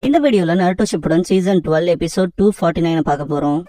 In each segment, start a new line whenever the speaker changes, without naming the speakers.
இந்த வீடியோல Naruto Shippuden season 12 episode 249 பார்க்க போறோம்.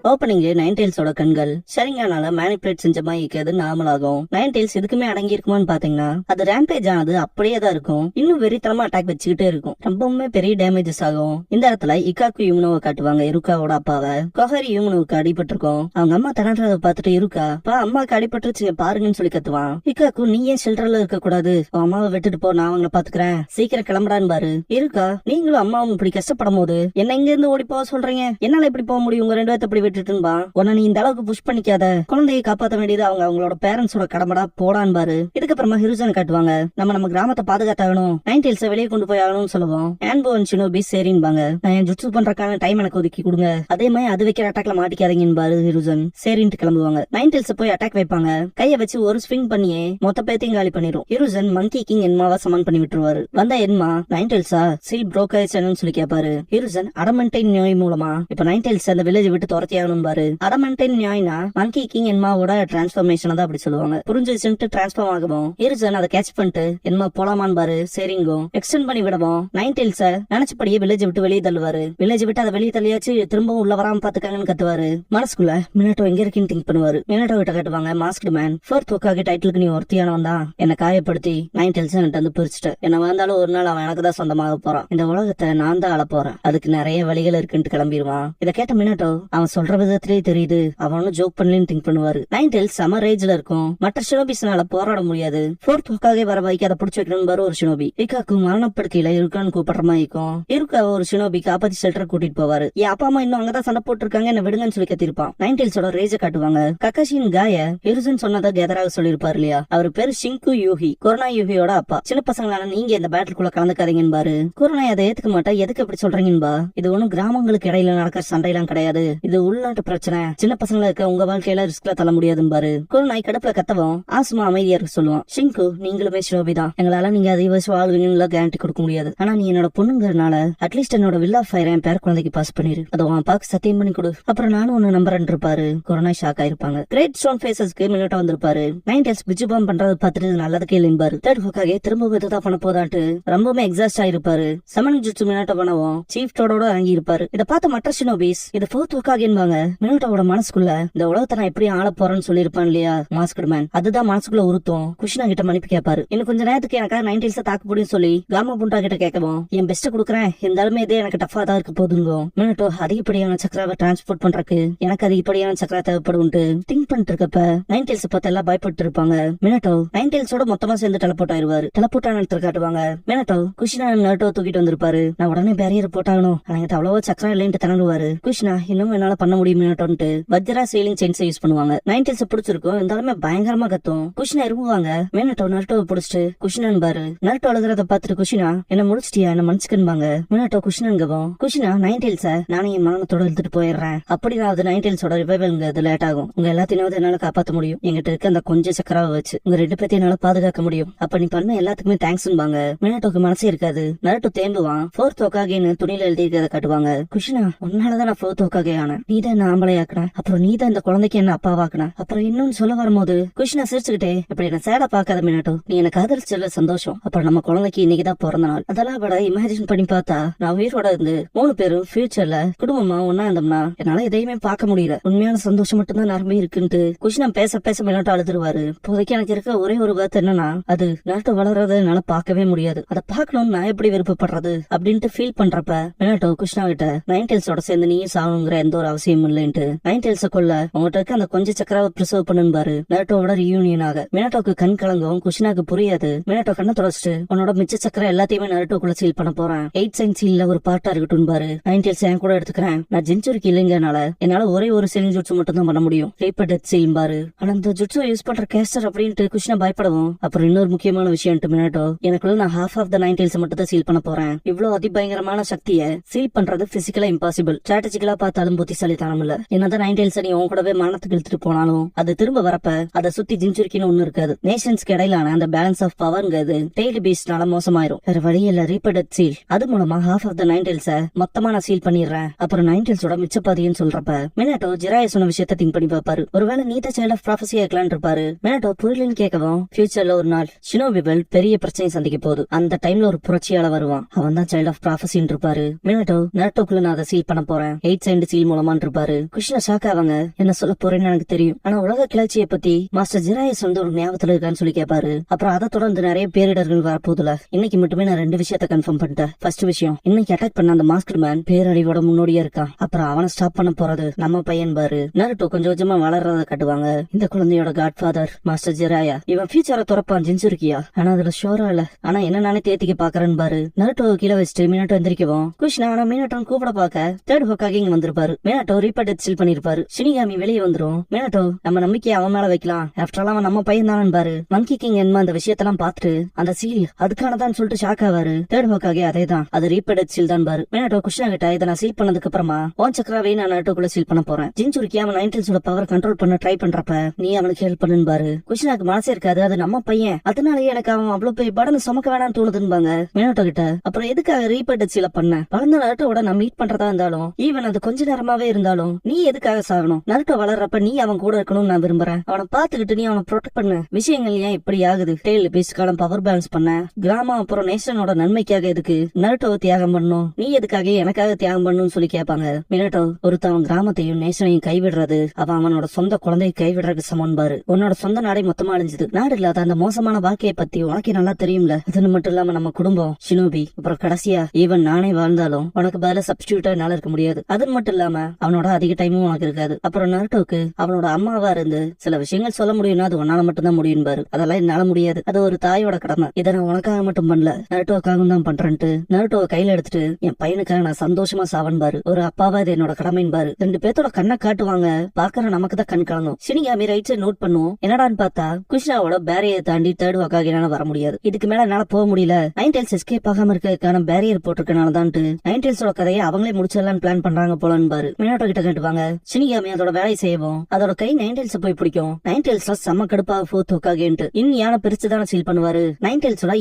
ஓப்பனிங்ல நைன்டெயில்ஸோட கண்கள் ஷரிங்கானால மேனிபுலேட் செஞ்ச மாதிரி இருக்கிறது நார்மல் ஆகும். நைன்டெயில்ஸ் இதுக்குமே அடங்கி இருக்குமான்னு பாத்தீங்கன்னா அது ரேம்பேஜ் ஆனது அப்படியே தான் இருக்கும். இன்னும் வெறித்தனமா அட்டாக் வச்சுக்கிட்டே இருக்கும். ரொம்பவுமே பெரிய டேமேஜஸ் ஆகும். இந்த இடத்துல இக்காக்கு யூமனோவை காட்டுவாங்க. இருக்காவோட அப்பாவை. கொஹரி யூமனோவுக்கு அடிபட்டிருக்கும். அவங்க அம்மா தனன்றதை பார்த்துட்டு இருக்கா அம்மாக்கு அடிபட்டுருச்சுங்க பாருங்கன்னு சொல்லி கத்துவான். இக்காக்கு நீ ஏன் ஷெல்டர்ல இருக்க கூடாது, அம்மாவை விட்டுட்டு போ, நான் அவங்கள பாத்துக்கிறேன், சீக்கிரம் கிளம்புறான்னு பாரு. இருக்கா நீங்களும் அம்மாவும் இப்படி கஷ்டப்படும் போது என்ன இங்க இருந்து ஓடி போக சொல்றீங்க, என்னால இப்படி போக முடியும், உங்க ரெண்டு பேர்த்த இப்படி உன்னை நீ இந்த அளவுக்கு புஷ் பண்ணிக்காத, குழந்தையை காப்பாற்ற வேண்டியது அவங்களோட பேரண்ட்ஸோட கடமைடா போடான்னு பாரு. இதுக்கப்புறமா ஹிருசன் காட்டுவாங்க. நம்ம கிராமத்தை பாதுகாத்தாகணும், நைன்டெயில்ஸை வெளியே கொண்டு போய் ஆகணும்னு சொல்லுவோம். ஆன்போ அண்ட் ஷினோபி சரின்பாங்க. நான் என் ஜுட்சு பண்றதுக்கான டைம் எனக்கு ஒதுக்கி கொடுங்க, அதே மாதிரி அது வைக்கிற அட்டாக்ல மாட்டிக்காதீங்கன்னு பாரு ஹிருசன். சரின்ட்டு கிளம்புவாங்க. நைன்டெயில்ஸ் போய் அட்டாக் வைப்பாங்க. கையை வச்சு ஒரு ஸ்விங் பண்ணியே மொத்த பேத்தையும் காலி பண்ணிடும். ஹிருசன் மங்கி கிங் என்மாவா சமன் பண்ணி விட்டுருவாரு. வந்த என்மா நைன்டெயில்ஸா சீல் ப்ரோக் ஆயிடுச்சுன்னு சொல்லி கேட்பாரு. ஹிருசன் அடமெண்டைன் நோய் மூலமா இப்ப நைன்டெயில்ஸ் அந்த வில்லேஜ் விட்டு துரத்தி ஆகணும் பாரு. அடமெண்டைன் நியாய்னா மங்கி கிங் என்மாவோட டிரான்ஸ்ஃபர்மேஷன் தான் அப்படி சொல்லுவாங்க. புரிஞ்சுட்டு டிரான்ஸ்ஃபார்ம் ஆகும். ஹிருசன் அதை கேட்ச் பண்ணிட்டு என்மா போலாமான் பாரு. சரிங்கோ எக்ஸ்டெண்ட் பண்ணி விடவும் நைன்டெயில்ஸ நினைச்சபடியே வில்லேஜ் விட்டு வெளியே தள்ளுவாரு. வில்லேஜ் விட்டு அதை வெளியே தள்ளியாச்சு திரும்பவும் உள்ள வராம பாத்துக்காங்கன்னு கத்துவாரு. மனசுக்குள்ள மினட்டோ எங்க இருக்குன்னு திங்க் பண்ணுவாரு. மினட்டோ கிட்ட காட்டுவாங்க. மாஸ்க்டு மேன் ஃபோர்த் ஒக்காகி டைட்டிலுக்கு நீ ஒருத்தியானவன் தான், என்ன காயப்படுத்தி நைன்டெயில்ஸ் என்கிட்ட வந்து பிரிச்சுட்டு என்ன வந்தாலும் ஒரு நாள் அவன் எனக்கு தான் சொந்தமாக போறான், இந்த உலகத்தை நான் தான் ஆள போறேன், அதுக்கு நிறைய வழிகள் இருக்குன்னு கிளம்பிடுவான். இதை கேட்ட மினட்டோ அவன் சொல்ற விதத்திலே தெரியுது அவனும் ஜோக் பண்ணலன்னு திங்க் பண்ணுவாரு. நைன்டெயில்ஸ் சம ரேஜ்ல இருக்கும். மற்ற ஷினோபிஸ்னால போராட முடியாது. ஃபோர்த் ஒக்காகே வர வைக்க அதை புடிச்சு வைக்கணும் பாரு ஒரு ஷினோபி. இக்காக்கு மரணப்படுக்கையில இருக்கான்னு கூப்பிடுற மாதிரி இருக்கும். இருக்கா ஒரு ஷினோபி காப்பாத்தி ஷெல்டர் கூட்டிட்டு போவாரு. என் அப்பா அம்மா இன்னும் அங்கதான் சண்டை போட்டு இருக்காங்க, என்ன விடுங்கன்னு சொல்லி கத்திருப்பான். நைன்டெயில்ஸோட ரேஜ காட்டுவாங்க. கக்காஷின் காய ஹிருசன் சொன்னதை கேதராக சொல்லிருப்பாரு இல்லையா, அவர் பேரு ஷிங்கு யூஹி, கொரோனா யூஹியோட அப்பா. சின்ன பசங்களான நீங்க இந்த பேட்டிலுக்குள்ள கலந்துக்காதீங்கன்னு பாரு. கொரோனா அதை ஏத்துக்க மாட்டா, எதுக்கு எப்படி சொல்றீங்கன்பா, இது ஒண்ணும் கிராமங்களுக்கு இடையில நடக்கிற சண்டையெல்லாம் கிடையாது, இது உள்நாட்டு பிரச்சனை, சின்ன பசங்கள இருக்க உங்க வாழ்க்கையில ரிஸ்க்ல தள்ள முடியாதுன்னு பாரு. கொரோனாய் கடுப்புல கத்தவும் ஆசுமா அமைதியா இருக்க சொல்லுவான். ஷிங்கு நீங்களுமே ஷினோபி தான், எங்களால நீங்க அதிகபட்சம் வாழ்வீங்கன்னு கேரண்டி கொடுக்க முடியாது, ஆனா நீ என்னோட பொண்ணுங்கிறனால அட்லீஸ்ட் என்னோட வில்லா ஃபயர் என் பேர குழந்தைக்கு பாஸ் பண்ணிரு, அதை உன் அப்பாக்கு சத்தியம் பண்ணி கொடு, அப்புறம் நானும் ஒன்னு நம்புறேன் இருப்பாரு. கொரோனா ஷாக் ஆயிருப்பாங்க. கிரேட் ஸ்டோன் ஃபேஸஸ்க்கு மினிட்டா வந்திருப்பாரு. நைன்டெயில்ஸ் பிஜு பாம் பண்றது பார்த்துட்டு நல்லதுக்கே இல்லைன்பாரு. தேர்ட் ஹோக்காகே திரும்ப இதுதான் பண்ண போதான்ட்டு ரொம்பவுமே எக்ஸாஸ்ட் ஆயிருப்பாரு. சமன் ஜுட்சு மினிட்டா பண்ணவும் சீஃப் டோடோட வாங்கி இருப்பாரு. இதை பார்த்த மற்ற ஷினோபிஸ் இது ஃபோர்த் ஹோக்காகேன்பாங்க. மினிட்டோட மனசுக்குள்ள இந்த உலகத்தை நான் எப்படி ஆள போறேன்னு சொல்லிருப்பான் இல்லையா மாஸ்க்டு மேன், அதுதான் மனசுக்குள்ள உருத்தம். குஷினா கிட்ட மன்னிப்பு கேட்பாரு. இன்னும் கொஞ்ச நேரத்துக்கு எனக்காக நைன்டெயில்ஸ தாக்கு முடியும் சொல்லி காமா புண்டா கிட்ட கேட்கவும் என் பெஸ்ட் கொடுக்குறேன், இருந்தாலுமே இதே எனக்கு டஃபா தான் இருக்க போதுங்க. மினிட்டோ அதிகப்படியான சக்கராவை டிரான்ஸ்போர்ட் பண்றதுக்கு எனக்கு அதிகப்படியான சக்கரா தேவைப்படும் திங்க் பண்ணிட்டு இருக்கப்ப நைன்டெயில்ஸ் பார்த்து எல்லாம் பயப்பட்டு இருப்பாங்க. மினிட்டோ நைன்டெயில்ஸோட மொத்தமா சேர்ந்து டெலப்போர்ட் ஆயிருவாரு. டெலப்போர்ட் ஆன இடத்துல காட்டுவாங்க. மினிட்டோ குஷினா நருட்டோ தூக்கிட்டு வந்திருப்பாரு. நான் உடனே பேரியர் போட்டாகணும், எனக்கு அவ்வளவோ சக்கரா இல்லைன்னு திணறுவாரு. குஷினா இன்னும் என்னால பண்ண முடியும் மினிட்டோன்ட்டு வஜ்ரா சீலிங் செயின்ஸ் யூஸ் பண்ணுவாங்க. நைன்டெயில்ஸ் பிடிச்சிருக்கும், இருந்தாலுமே பயங்கரமா கத்தும். குஷினா இருமுவாங்க. மினிட்டோ நருட்டோவை பிடிச்சிட்டு குஷினான் பாரு. நருட்டோ அழுகிறத பார்த்துட்டு குஷினா என்ன முடிச்சிட்டியா, என்ன மன்னிச்சுக்கன்பாங்க. மினிட்டோ குஷினான்கவும் குஷினா நைன்டெயில்ஸ நானே என் மரணத்தோட எடுத்துட்டு போயிடுறேன், அப்படிதாவது நைன்டெயில்ஸோட ரிவைவல்ங்கிறது லேட் ஆகும், உங்க எல்லாத்தையும் என்னால காப்பாற்ற முடியும், எங்கிட்ட இருக்க அந்த கொஞ்சம் சக்கராவை வச்சு உங்க ரெண்டு பேத்தையும் என்னால பாதுகாக்க முடியும், அப்ப நீ பண்ண எல்லாத்துக்குமே தேங்க்ஸ்பாங்க. மினிட்டோக்கு மனசே இருக்காது. நருட்டோ தேம்புவான். ஃபோர்த் ஒக்காகேன்னு துணியில எழுதி இருக்கிறத காட்டுவாங்க. குஷினா உன்னாலதான் நான் ஃபோர்த் ஒக்காகே ஆனேன், நீதான் என்ன ஆம்பளையாக்குன, அப்புறம் நீதான் இந்த குழந்தைக்கு என்ன அப்பாவாக்குன, அப்புறம் இன்னும் சொல்ல வரும்போது குஷினா சிரிச்சுக்கிட்டே இப்படி என்ன சேடா பாக்காத மினிட்டோ, நீ எனக்கு காதலிச்சல சந்தோஷம், அப்புறம் நம்ம குழந்தைக்கு இன்னைக்குதான் பிறந்த நாள், அதெல்லாம் விட இமேஜின் பண்ணி பார்த்தா நான் உயிரோட இருந்து 3 பேரும் ஃபியூச்சர்ல குடும்பமா ஒன்னா இருந்தோம்னா என்னால எதையுமே பார்க்க முடியல, உண்மையான சந்தோஷம் மட்டும்தான் நரம்பி இருக்குன்ட்டு குஷினா பேச பேச மினிட்டோ அழுதுருவாரு. இப்போதைக்கு எனக்கு இருக்க ஒரே ஒரு வார்த்தை என்னன்னா அது நருட்டோ வளர்றத என்னால பார்க்கவே முடியாது, அதை பார்க்கணும்னு நான் எப்படி விருப்பப்படுறது அப்படின்ட்டு ஃபீல் பண்றப்ப மினிட்டோ குஷினா கிட்ட நைன்டெயில்ஸோட சேர்ந்து நீயும் சாகணுங்கிற எந்த ஒரு அவசியம் இல்லைன்ட்டு நைன்டெயில்ஸ கொல்ல உங்ககிட்ட இருக்க அந்த கொஞ்சம் சக்கராவை பிரிசர்வ் பண்ணுபாரு. நருட்டோவோட ரியூனியன் ஆக மினிட்டோக்கு கண் கலங்கும். குஷினாக்கு புரியாது. மினிட்டோ கண்ணை தொடச்சிட்டு உன்னோட மிச்ச சக்கரை எல்லாத்தையுமே நருட்டோக்குள்ள சீல் பண்ண போறேன், 8 சைன் சீல்ல ஒரு பார்ட்டா இருக்கட்டும் பாரு. நைன்டெயில்ஸ் என் கூட எடுத்துக்கிறேன், நான் ஜென்சுரிக்கு இல்லைங்கனால என்னால ஒரே ஒரு சீலிங் ஜுட்சு மட்டும் தான் பண்ண முடியும், ரீப்பர் டெத் சீல் பாரு. ஆனா அந்த ஜுட்சு யூஸ் பண்ற கேஸ்டர் அப்படின்ட்டு குஷினா பயப்படவும் அப்புறம் இன்னொரு முக்கியமான விஷயம் மினிட்டோ எனக்குள்ள நான் ஹாஃப் ஆஃப் த நைன்டெயில்ஸ் மட்டும் தான் சீல் பண்ண போறேன், இவ்வளவு அதிபயங்கரமான சக்தியை சீல் பண்றது பிசிக்கலா இம்பாசிபிள், ஸ்ட்ராட்டஜிக்கலா பார்த்தாலும் புத்திசாலித்தனமா காரணம் இல்ல. என்னதான் நைன் டெய்ல்ஸ் நீ உன் கூடவே மரணத்துக்கு இழுத்துட்டு போனாலும் அது திரும்ப வரப்ப அதை சுத்தி ஜின்சுரிக்கின்னு ஒண்ணு இருக்காது. நேஷன்ஸ்க்கு இடையிலான அந்த பேலன்ஸ் ஆஃப் பவர்ங்கிறது டெய்லி பீஸ்ட்னால மோசமாயிரும். வேற வழி இல்ல, ரீபர்டட் சீல். அது மூலமா ஹாஃப் ஆஃப் த நைன் டெய்ல்ஸ மொத்தமா நான் சீல் பண்ணிடுறேன். அப்புறம் நைன் டெய்ல்ஸோட மிச்சப்பாதின்னு சொல்றப்ப மினாட்டோ ஜிராயா சொன்ன விஷயத்த திங்க் பண்ணி பாப்பாரு. ஒருவேளை நீத சைல்ட் ஆஃப் ப்ராஃபஸியா இருக்கலாம்னு இருப்பாரு. மினாட்டோ புரியலன்னு கேட்கவும் ஃபியூச்சர்ல ஒரு நாள் ஷினோபிவல் பெரிய பிரச்சனை சந்திக்க போகுது. அந்த டைம்ல ஒரு புரட்சியால வருவான். அவன் தான் சைல்ட் ஆஃப் ப்ராஃபஸின்னு இருப்பாரு. மினாட்டோ நரட்டோக்குள்ள நான் அதை சீல் பண்ண போறேன், 8 சைல்டு சீல் மூலமான்னு இருப்பாரு. குஷ்னா ஷாக் ஆவாங்க. என்ன சொல்ல போறேன்னு எனக்கு தெரியும், ஆனா உலக கிளர்ச்சியை பத்தி மாஸ்டர் ஜிராயஸ் வந்து ஒரு ஞாபகத்துல இருக்கான்னு சொல்லி கேட்பாரு. அப்புறம் அதை தொடர்ந்து நிறைய பேரிடர்கள் வரப்போதுல. இன்னைக்கு மட்டுமே நான் 2 விஷயத்த கன்ஃபார்ம் பண்ணிட்டேன். ஃபர்ஸ்ட் விஷயம், இன்னைக்கு அட்டாக் பண்ண அந்த மாஸ்டர் மேன் பேரழிவோட முன்னோடியா இருக்கான். அப்புறம் அவனை ஸ்டாப் பண்ண போறது நம்ம பையன் பாரு. நருட்டோ கொஞ்சம் கொஞ்சமா வளர்றத காட்டுவாங்க. இந்த குழந்தையோட காட்ஃபாதர் மாஸ்டர் ஜிராயா. இவன் ஃபியூச்சரை துறப்பான் ஜின்சுருக்கியா, ஆனா அதுல ஷோரா இல்ல. ஆனா என்ன நானே தேத்திக்க பாக்குறேன்னு பாரு. நருட்டோ கீழே வச்சுட்டு மினாட்டோ எந்திரிக்கவும் குஷ்னா ஆனா மினாட்டோன்னு கூப்பிட பாக்க தேர்ட் ஹோக்காக இங்க வந்திருப்பாரு. மினாட்டோ ரீபர்டட் சீல் பண்ணிருப்பாரு. ஷினிகாமி வெளியே வந்துரும். மினாட்டோ நம்ம நம்பிக்கையை அவன் மேல வைக்கலாம், ஆஃப்டர் ஆல் அவன் நம்ம பையன் தானே பாரு. மங்கி கிங் என்ன அந்த விஷயத்தெல்லாம் பார்த்துட்டு அந்த சீல் அதுக்கானதான் சொல்லிட்டு ஷாக் ஆவாரு. தேர்ட் ஹோக்காக அதேதான், அது ரீபர்டட் சீல் தான் பாரு. மினாட்டோ குஷ்னா கிட்ட இதை நான் சீல் பண்ணதுக்கு அப்புறமா ஓன் சக்கராவே நான் நருட்டோக்குள்ள சீல் பண்ண போறேன். ஜின்சுருக்கி அவன் நைன் டெய்ல்ஸோட பவர் கண்ட்ரோல் பண்ண ட்ரை பண்றப்ப நீ அவனுக்கு ஹெல்ப் பண்ணுன்னு பாரு. குஷ்னாக்கு மனசே இருக்காது, அது நம்ம பையன், அதனாலயே எனக்கு அவன் அவ்வளவு போய் படனை சுமக்க வேணாம்னு தோணுதுன்பாங்க மினாட்டோ கிட்ட. அப்புறம் எதுக்காக ரீபர்டட் சீல பண்ண? வளர்ந்த நருட்டோட நான் மீட் பண்றதா இருந்தாலும் ஈவன் அது கொஞ்ச நேரமாவே இருந்தாலும் நீ எதுக்காக சாகணும்? நருட்டோ வளர்றப்ப நீ அவன் கூட இருக்கணும்னு நான் விரும்புறேன். அவனை பாத்துக்கிட்டு நீ அவனை ப்ரொடெக்ட் பண்ண. விஷயங்கள் ஏன் இப்படி ஆகுது? டெய்ல் பேஸ்க்கான பவர் பேலன்ஸ் பண்ண கிராமம் அப்புறம் நேஷனோட நன்மைக்காக எதுக்கு நருட்டோவை தியாகம் பண்ணும்? நீ எதுக்காக எனக்காக தியாகம் பண்ணணும்னு சொல்லி கேட்பாங்க. மினாட்டோ ஒருத்தவன் கிராமத்தையும் நேஷனையும் கைவிடுறது அவன் அவனோட சொந்த குழந்தையை கைவிடுறதுக்கு சமன் பாரு. உன்னோட சொந்த நாடே மொத்தமா அழிஞ்சது. நாடு இல்லாத அந்த மோசமான வாழ்க்கையை பத்தி உனக்கு நல்லா தெரியும்ல. அது மட்டும் இல்லாம நம்ம குடும்பம் ஷினோபி அப்புறம் கடைசியா ஈவன் நானே வாழ்ந்தாலும் உனக்கு பதிலா சப்ஸ்டியூட்டா என்னால இருக்க முடியாது. அது மட்டும் இல்லாம அவனோட அதிக டைமும் உனக்கு இருக்காது. அப்புறம் நருட்டோக்கு அவனோட அம்மாவா இருந்து சில விஷயங்கள் சொல்ல முடியும்னா அது உன்னால மட்டும்தான் முடியும் பாரு. அதெல்லாம் என்னால முடியாது, அது ஒரு தாயோட கடமை. இதை நான் உனக்காக மட்டும் பண்ணல, நருட்டோக்காகவும் தான் பண்றேன்ட்டு நருட்டோவை கையில எடுத்துட்டு என் பையனுக்காக நான் சந்தோஷமா சாவன் பாரு. ஒரு அப்பாவா இது என்னோட கடமைன்னு பாரு. 2 பேர்த்தோட கண்ணை காட்டுவாங்க, பாக்குற நமக்கு தான் கண் கலங்கும். ஷினிகாமி ரைட் சைடு நோட் பண்ணுவோம். என்னடான்னு பார்த்தா குஷ்னாவோட பேரியரை தாண்டி தேர்ட் வாக்காக என்னால வர முடியாது. இதுக்கு மேல என்னால போக முடியல. நைன் டெய்ல்ஸ் எஸ்கேப் ஆகாம இருக்கிறதுக்கான பேரியர் போட்டிருக்கனாலதான்ட்டு நைன் டெய்ல்ஸோட கதையை அவங்களே முடிச்சிடலான்னு பிளான் பண்றாங்க போலன்னு பாரு. மினாட்டோ கிட்ட கேட்டுவாங்க. ஷினிகாமி அதோட வேலையை செய்யவும் அதோட கை நைன் டெய்ல்ஸ் போய் பிடிக்கும். நைன் டெய்ல்ஸ் செம்ம கடுப்பா ஃபோர்த் ஹோக்காகேன்ட்டு யானை பிரிச்சுதானே சீல் பண்ணுவாரு. நைன் டெய்ல்ஸோட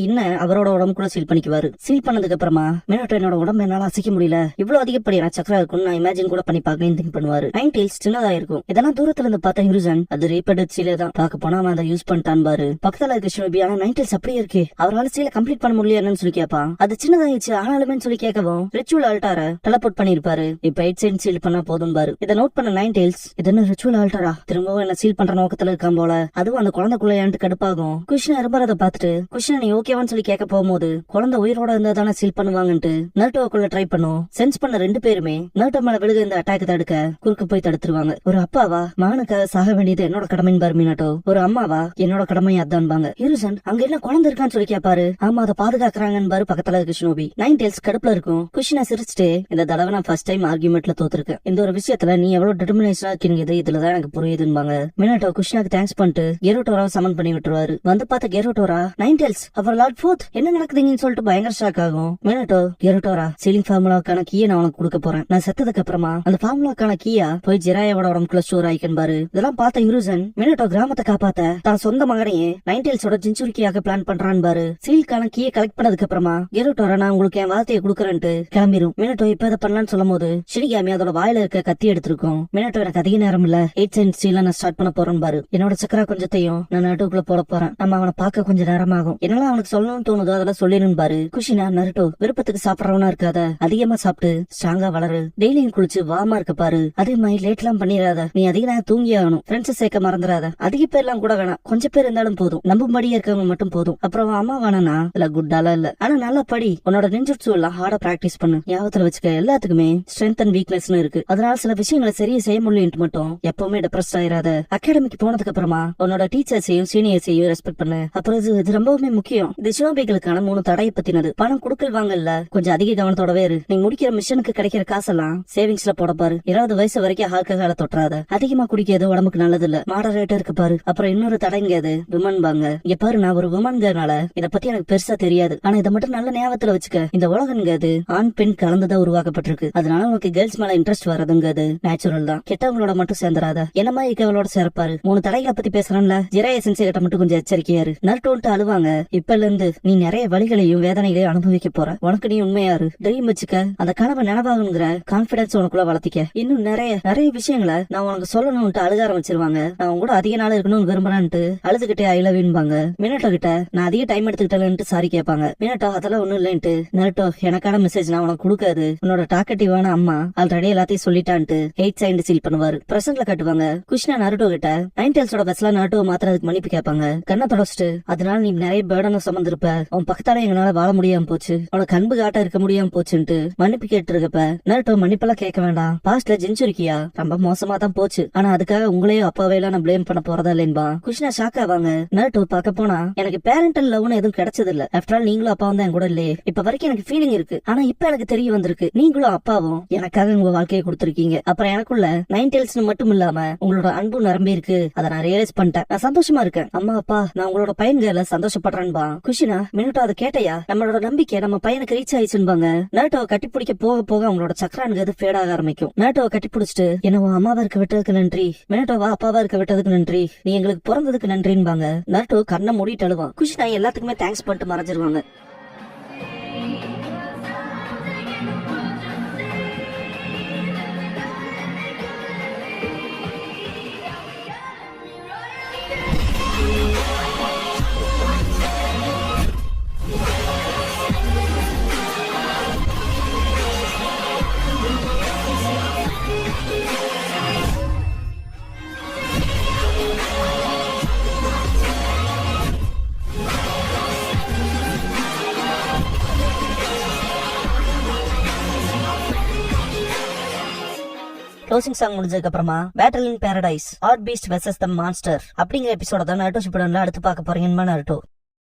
அவரோட உடம்பு கூட சீல் பண்ணிக்குவாரு. சீல் பண்ணதுக்கு அப்புறமா மினாட்டோ என்னோட உடம்பு என்னால அசைக்க முடியல, இவ்வளவு அதிகப்படியான சக்கரா இருக்கும்னு நான் இமேஜின் கூட பண்ணி பாக்கலன்னு திங்க் பண்ணுவாரு. நைன் டெய்ல்ஸ் சின்னதா இருக்கும். இதெல்லாம் தூரத்துல இருந்து பார்த்த ஹிருசன் அது ரீபர்டட் சீலே தான். பார்க்க போனா அவன் அதை யூஸ் பண்ணிட்டான் பாரு. பக்கத்துல இருக்க ஷினோபி ஆனா நைன் டெய்ல்ஸ் அப்படியே இருக்கு, அவரால் சீல கம்ப்ளீட் பண்ண முடியலன்னு சொல்லி கேட்பான். அது சின்னதாயிடுச்சு ஆனாலுமே சொல்லி கேட்கவும் ரிச்சுவல் ஆல்டார டெலபோர்ட் பண்ணிருப்பாரு. இப்ப 8 சைடு சீல் பண்ணா போதும் பாரு. இதை நோட் பண்ண நைன் டெய்ல்ஸ் இது என்ன ரிச்சுவல் ஆல்டரா, திரும்பவும் என்ன சீல் பண்ற நோக்கத்துல இருக்கான் போல. அதுவும் அந்த குழந்தைக்குள்ள ஏன்ட்டு கடுப்பாகும். குஷ்னா இருப்பறத பாத்துட்டு குஷ்னா நீ ஓகேவான்னு சொல்லி கேட்க போகும்போது குழந்தை உயிரோட இருந்தா தானே சீல் பண்ணுவாங்கன்ட்டு நருட்டோக்குள்ள ட்ரை பண்ணும். சென்ஸ் பண்ண 2 பேருமே நருட்டோ மேல விழுக இந்த அட்டாக் தடுக்க குறுக்கு போய் தடுத்துருவாங்க. ஒரு அப்பாவா மகனுக்காக சாக வேண்டியது என்னோட கடமைன்னு பாரு மினாட்டோ. ஒரு அம்மாவா என்னோட கடமை அதான்பாங்க. ஹிருசன் அங்க என்ன குழந்தை இருக்கான்னு சொல்லி கேட்பாரு. ஆமா அதை பாதுகாக்கிறாங்கன்னு பாரு பக்கத்துல இருக்கு ஷினோபி. நைன் டெய்ல்ஸ் கடுப்புல இருக்கும். குஷ்னா சிரிச்சுட்டு இந்த தடவை நான் ஃபர்ஸ்ட் டைம் ஆர்குமெண்ட்ல தோத்துருக்கேன். இந்த ஒரு விஷயத்துல நீ எவ்வளவு டிட்டர்மினேஷனா இருக்கீங்க இதுலதான் எனக்கு புரியுதுன்பாங்க. மினாட்டோ குஷ்னாக்கு தேங்க்ஸ் பண்ணிட்டு கெரோட்டோராவை சமன் பண்ணி விட்டுருவாரு. வந்து பார்த்த கெரோட்டோரா நைன் டெய்ல்ஸ் அவர் லார்ட் ஃபோர்த் என்ன நடக்குதுங்கன்னு சொல்லிட்டு பயங்கர ஷாக் ஆகும். மினாட்டோ கெரோட்டோரா சீலிங் ஃபார்முலாக்கான கீயை நான் உனக்கு கொடுக்க போறேன். நான் செத்ததுக்கு அப்புறமா அந்த ஃபார்முலாக்கான கீயா போய் ஜிராயாவோட உடம்புக்குள்ள ஸ்டோர் ஆயிக்கன் பாரு. இதெல்லாம் பார்த்த ஹிருசன் மினாட்டோ கிராமத்தை காப்பாத்த தான் சொந்த மகனையே நைன் டெய்ல்ஸோட ஜின்சுருக்கியாக பிளான் பண்றான் பாரு. சீலுக்கான கீயை கலெக்ட் பண்ணதுக்கு அப்புறமா கெரோட்டோரா நான் உங்களுக்கு என் வார்த்தையை கொடுக்கறேன்ட்டு கிளம்பிரும். மினாட்டோ இப்ப இதை பண்ணலான்னு சொல்லும் போது ஷினிகாமி அதோட வாயில இருக்க கத்தி எடுத்திருக்கும். மினாட்டோ எனக்கு அதிக நேரம் இல்ல, 8 சைடு சீல நான் ஸ்டார்ட் பண்ண போறேன் பாரு. என்னோட சக்கரா கொஞ்சத்தையும் நான் நருட்டோக்குள்ள போட போறேன். நம்ம அவனை பார்க்க கொஞ்சம் நேரம் ஆகும். என்னால அவனுக்கு சொல்லணும்னு தோணுதோ அதெல்லாம் சொல்லிடும் பாரு. குஷினா நருட்டோ விருப்பத்துக்கு சாப்பிடறவனா இருக்காத, அதிகமா சாப்பிட்டு ஸ்ட்ராங்கா வளரு, டெய்லியும் குளிச்சு வாமா இருக்க பாரு. அதே மாதிரி லேட் எல்லாம் பண்ணிடாத, நீ அதிக நேரம் தூங்கி ஆகணும். ஃப்ரெண்ட்ஸ் சேர்க்க மறந்துடாத, அதிக பேர் எல்லாம் கூட வேணாம், கொஞ்சம் பேர் இருந்தாலும் போதும், நம்பும்படியா இருக்கவங்க மட்டும் போதும். அப்புறம் அம்மா வேணா இல்ல குட்டாலா இல்ல, ஆனா நல்லா படி, உன்னோட நெஞ்சுட்சு எல்லாம் ஹார்டா பிராக்டிஸ் பண்ணு. ஞாபகத்துல வச்சுக்க எல்லாத்துக்குமே ஸ்ட்ரென்த் அண்ட் வீக்னஸ் இருக்கு. அதனால சில விஷயங்களை சரியா செய்ய முடியும் மட்டும் எப்பவுமே டிப்ரெஸ்ட் ஆயிராத. அகாடமிக்கு போனதுக்கு அப்புறமா உன்னோட டீச்சர்ஸையும் சீனியர்ஸையும் ரெஸ்பெக்ட் பண்ணு. அப்புறம் இது ரொம்பவுமே முக்கியம். இது ஷினோபிகளுக்கான 3 தடையை பத்தினது. பணம் குடுக்கல் வாங்கல கொஞ்சம் அதிக கவனத்தோடவே இரு. நீ முடிக்கிற மிஷனுக்கு கிடைக்கிற காசெல்லாம் சேவிங்ஸ்ல போட பாரு. 20 வயசு வரைக்கும் ஆல்கஹால தொட்டாத. அதிகமா குடிக்கிறது உடம்புக்கு நல்லது இல்ல, மாடரேட்டா இருக்கு பாரு. அப்புறம் இன்னொரு தடைங்க அது விமன் பாங்க. இங்க பாரு நான் ஒரு விமன்கிறனால இத பத்தி எனக்கு பெருசா தெரியாது, ஆனா இதை மட்டும் நல்ல ஞாபகத்துல வச்சுக்க. இந்த உலகங்கிறது ஆண் பெண் கலந்துதான் உருவாக்கப்பட்டிருக்கு. அதனால உனக்கு கேர்ள்ஸ் மேல இன்ட்ரெஸ்ட் வரதுங்க அது நேச்சுரல் தான். கெட்டவங்களோட மட்டும் சேர்ந்துராத. என்னமா இக்கவளோட சேர்ப்பாரு. 3 தடைகளை பத்தி பேசுறான்ல, ஜிராயா சென்சே கிட்ட மட்டும் கொஞ்சம் எச்சரிக்கையாரு. நருட்டோன்ட்டு அழுவாங்க. இப்பல இருந்து நீ நிறைய வலிகளையும் வேதனைகளையும் அனுபவிக்க போற. உனக்கு நீ உண்மையாரு. ட்ரீம் வச்சுக்க. அந்த கனவை நினைவாகுங்கிற கான்பிடன்ஸ் உனக்குள்ள வளர்த்திக்க. இன்னும் நிறைய நிறைய விஷயங்களை நான் உனக்கு சொல்லணும்ட்டு அழுக ஆரம்பிச்சிருவாங்க. நான் உங்க கூட அதிக நாள் இருக்கணும்னு விரும்புறான்ட்டு அழுதுகிட்டே ஐ லவ் யூன்பாங்க. மினட்டோ கிட்ட நான் அதிக டைம் எடுத்துக்கிட்டேன்ட்டு சாரி கேட்பாங்க. மினட்டோ அதெல்லாம் ஒண்ணும் இல்லைன்ட்டு, நருட்டோ எனக்கான மெசேஜ் நான் உனக்கு கொடுக்காது. உன்னோட டாக்கட்டிவான அம்மா ஆல்ரெடி எல்லாத்தையும் சொல்லிட்டான்ட்டு ஹெய்ட் சைன் சீல் பண்ணுவாரு. பிரசன்ட்ல காட்டுவாங்க. குஷ்னா நருட்டோ கிட்ட நைன்டேல்ஸோட பஸ்ல நருட்டோ மாத்திரத்துக்கு மன்னிப்பு கேட்பாங்க. கண்ணை தொடச்சிட்டு, அதனால நீ நிறைய பேர்டனும் சுமந்திருப்ப. உன் பக்கத்தால எங்களால வாழ முடியாம போச்சு, உனக்கு அன்பு காட்ட இருக்க முடியாம போச்சுன்ட்டு மன்னிப்பு கேட்டு இருக்கப்ப நருட்டோ மன்னிப்பெல்லாம் கேட்க வேண்டாம். பாஸ்ட்ல ஜென்சுரிக்கியா ரொம்ப மோசமா தான் போச்சு. ஆனா அதுக்காக உங்களையும் அப்பாவையெல்லாம் நான் பிளேம் பண்ண போறதா இல்லைன்பா. குஷ்னா ஷாக் ஆவாங்க. நருட்டோ பார்க்க போனா எனக்கு பேரண்டல் லவ்னு எதுவும் கிடைச்சது இல்ல. ஆஃப்டர் ஆல் நீங்களும் அப்பாவும் தான் என் கூட இல்லையே. இப்ப வரைக்கும் எனக்கு ஃபீலிங் இருக்கு. ஆனா இப்ப எனக்கு தெரிய வந்திருக்கு, நீங்களும் அப்பாவும் எனக்காக உங்க வாழ்க்கையை கொடுத்திருக்கீங்க. அப்புறம் எனக்குள்ள நைன்டேல்ஸ் மட்டும் இல்லாம உங்களோட அன்பு நிரம்பி இருக்கு. அதை நான் ரியலைஸ் பண்ணிட்டேன். நான் சந்தோஷமா இருக்கேன். அம்மா அப்பா, நான் உங்களோட பையன்கள சந்தோஷப்படுறேன்பா. குஷினா மினட்டோ அதை கேட்டையா? நம்மளோட நம்பிக்கை நம்ம பையனுக்கு ரீச் ஆயிடுச்சுன்பாங்க. நருட்டோவை கட்டி பிடிக்க போக போக அவங்களோட சக்கரானுக்கு ஃபேட் ஆக ஆரம்பிக்கும். நருட்டோவை கட்டி பிடிச்சிட்டு, என்ன உன் அம்மாவா இருக்க விட்டதுக்கு நன்றி, மினட்டோவா அப்பாவா இருக்க விட்டதுக்கு நன்றி, நீ எங்களுக்கு பிறந்ததுக்கு நன்றின்பாங்க. நருட்டோ கண்ணை மூடிட்டு அழுவான். குஷினா எல்லாத்துக்குமே தேங்க்ஸ் பண்ணிட்டு மறைஞ்சிருவாங்க. க்ளோசிங் சாங் முடிஞ்சதுக்கு அப்புறமா பேட்டில் இன் பாரடைஸ், ஆர்ட் பீஸ்ட் வெர்சஸ் தி மான்ஸ்டர் அப்படிங்கிற எபிசோட தான் நருட்டோ ஷிப்புடன்ல அடுத்து பார்க்க போறீங்கன்னு நருட்டோ.